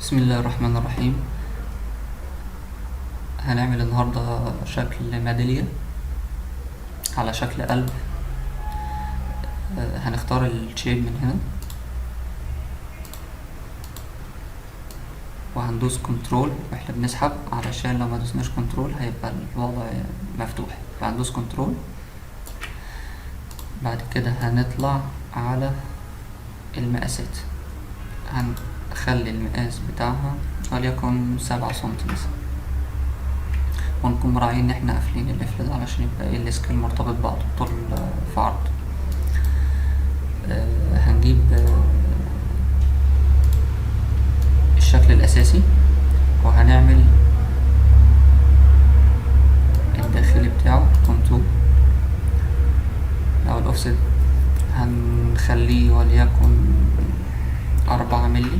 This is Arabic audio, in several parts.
بسم الله الرحمن الرحيم. هنعمل النهاردة شكل ميدالية على شكل قلب. هنختار الشيب من هنا وهندوس كنترول واحنا بنسحب، علشان لو ما دوسناش كنترول هيبقى الوضع مفتوح، فهندوس كنترول. بعد كده هنطلع على المقاسات، هنخلي المقاس بتاعها وليكن 7 سنتي مثلا، ونكون مراعيين ان احنا قافلين القفل ده علشان يبقى ايه السكيل مرتبط بعضه طول في عرض. هنجيب الشكل الاساسي وهنعمل الداخلي بتاعه كنترول او الاوفست، هنخليه وليكن 4 ملي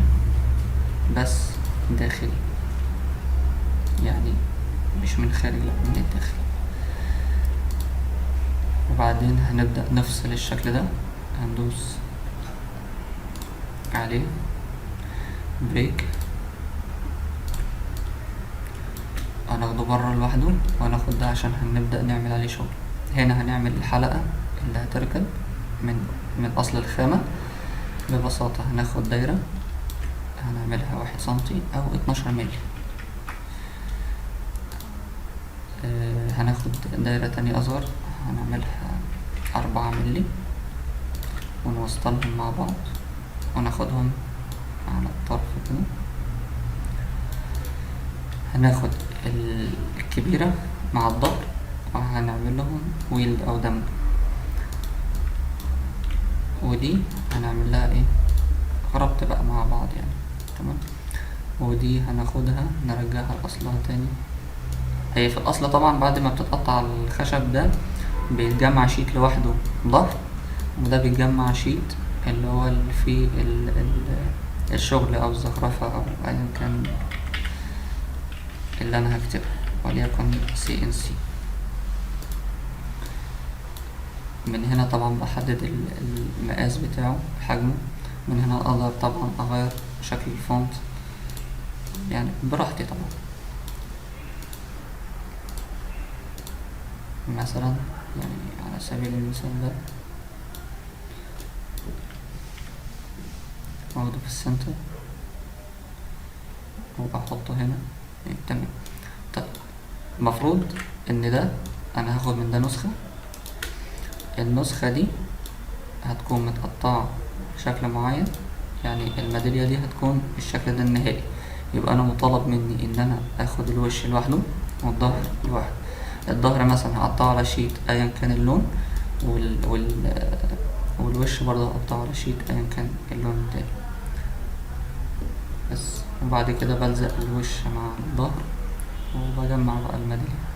بس داخلي، يعني مش من خارج، لا من الداخل. وبعدين هنبدأ نفصل الشكل ده، هندوس عليه بريك، هناخده برا لوحده وهناخد ده عشان هنبدأ نعمل عليه شغل. هنا هنعمل الحلقة اللي هتركب من أصل الخامة. ببساطة هناخد دايرة هنعملها 1 سنتي أو 12 ملي، هناخد دايرة تانية أصغر هنعملها 4 ملي ونوصلهم مع بعض وناخدهم على الطرف كده. هناخد الكبيرة مع الظهر وهنعمل لهم ويلد أو دمج، ودي هنعمل لها ايه ربط بقى مع بعض يعني، تمام. ودي هناخدها نرجعها لأصلها تاني. هي في الأصل طبعا بعد ما بتتقطع الخشب ده بيتجمع شيت لوحده ظهر، وده بيتجمع شيت اللي هو اللي فيه الشغل أو الزخرفة أو أيا كان اللي أنا هكتبها، وليكن CNC. من هنا طبعا بحدد المقاس بتاعه حجمه، من هنا اقدر طبعا اغير شكل الفونت يعني براحتي طبعا. مثلا يعني على سبيل المثال ده واخده في السنتر وبحطه هنا، تمام. طيب المفروض ان ده انا هاخد من ده نسخة، النسخة دي هتكون متقطعة بشكل معين، يعني الميدالية دي هتكون بالشكل ده النهائي. يبقى انا مطالب مني ان انا اخد الوش لوحده والظهر لوحده. الظهر مثلا هقطعه على شيت ايا كان اللون، والوش برضه هقطعه على شيت ايا كان اللون التاني بس. وبعد كده بلزق الوش مع الظهر وبجمع بقى الميدالية.